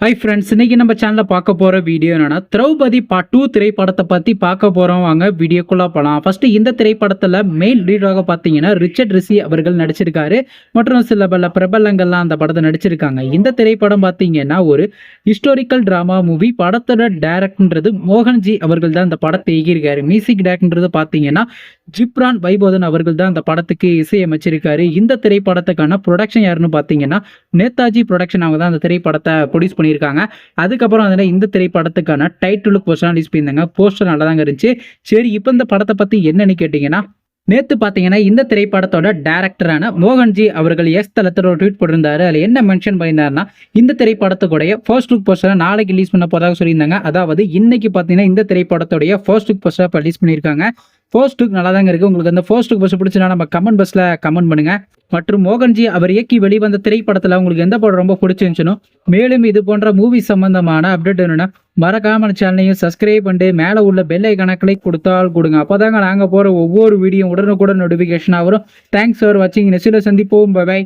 Hi friends, இன்னைக்கு நம்ம சேனல்ல பார்க்க போற வீடியோ என்னன்னா திரௌபதி பார்ட் 2 திரைப்படத்தை பத்தி பார்க்க போறோம். வாங்க வீடியோக்குள்ள போலாம். ஃபர்ஸ்ட் இந்த திரைப்படத்துல மெயின் லீடாக பார்த்தீங்கன்னா ரிச்சர்ட் ரிஷி அவர்கள் நடிச்சிருக்காரு. மற்றும் சில பல பிரபலங்கள்லாம் அந்த படத்தை நடிச்சிருக்காங்க. இந்த திரைப்படம் பார்த்தீங்கன்னா ஒரு ஹிஸ்டாரிக்கல் டிராமா மூவி. படத்தோட டைரக்டர்ன்றது மோகன்ஜி அவர்கள் தான் இந்த படத்தை இயக்கியிருக்காரு. மியூசிக் டைரக்டர்ன்றது பார்த்தீங்கன்னா ஜிப்ரான் வைபோதன் அவர்கள் தான் அந்த படத்துக்கு இசையமைச்சிருக்காரு. இந்த திரைப்படத்துக்கான ப்ரொடக்ஷன் யாருன்னு பார்த்தீங்கன்னா நேதாஜி ப்ரொடக்ஷன் அவங்க தான் அந்த திரைப்படத்தை ப்ரொடியூஸ் பண்ணியிருக்காங்க. அதுக்கப்புறம் அதில் இந்த திரைப்படத்துக்கான டைட்டிலுக்கு போஸ்டர் ரிலீஸ் பண்ணியிருந்தாங்க. போஸ்டர் நல்லா தாங்க இருந்துச்சு. சரி, இப்போ இந்த படத்தை பற்றி என்னன்னு கேட்டிங்கன்னா, நேற்று பார்த்தீங்கன்னா இந்த திரைப்படத்தோட டைரக்டரான மோகன்ஜி அவர்கள் எக்ஸ் தளத்தில் ஒரு ட்வீட் போட்டிருந்தாரு. அதில் என்ன மென்ஷன் பண்ணியிருந்தாருன்னா, இந்த திரைப்படத்துடைய ஃபர்ஸ்ட் லுக் போஸ்டரை நாளைக்கு ரிலீஸ் பண்ண போதாக சொல்லியிருந்தாங்க. அதாவது இன்னைக்கு பார்த்தீங்கன்னா இந்த திரைப்படத்துடைய ஃபர்ஸ்ட் லுக் போஸ்டரை இப்போ ரிலீஸ் பண்ணியிருக்காங்க. ஃபர்ஸ்ட் லுக் நல்லா தாங்க இருக்குது. உங்களுக்கு அந்த ஃபர்ஸ்ட் லுக் போஸ்டர் பிடிச்சினா நம்ம கமெண்ட் பாக்ஸில் கமெண்ட் பண்ணுங்கள். மற்றும் மோகன்ஜி அவர் இயக்கி வெளிவந்த திரைப்படத்தில் உங்களுக்கு எந்த படம் ரொம்ப பிடிச்சிருந்துச்சுனோ, மேலும் இது போன்ற மூவி சம்பந்தமான அப்டேட் வேணும்னா மறக்காம சேனலையும் சப்ஸ்கிரைப் பண்ணிட்டு மேலே உள்ள பெல் ஐகானை கிளிக் கொடுத்தால் கொடுங்க. அப்போதாங்க நாங்கள் போகிற ஒவ்வொரு வீடியோ உடனுக்குடன் நோட்டிஃபிகேஷனாக வரும். தேங்க்ஸ் ஃபார் வாட்சிங். நெக்ஸ்ட்டில் சந்திப்போம். பை.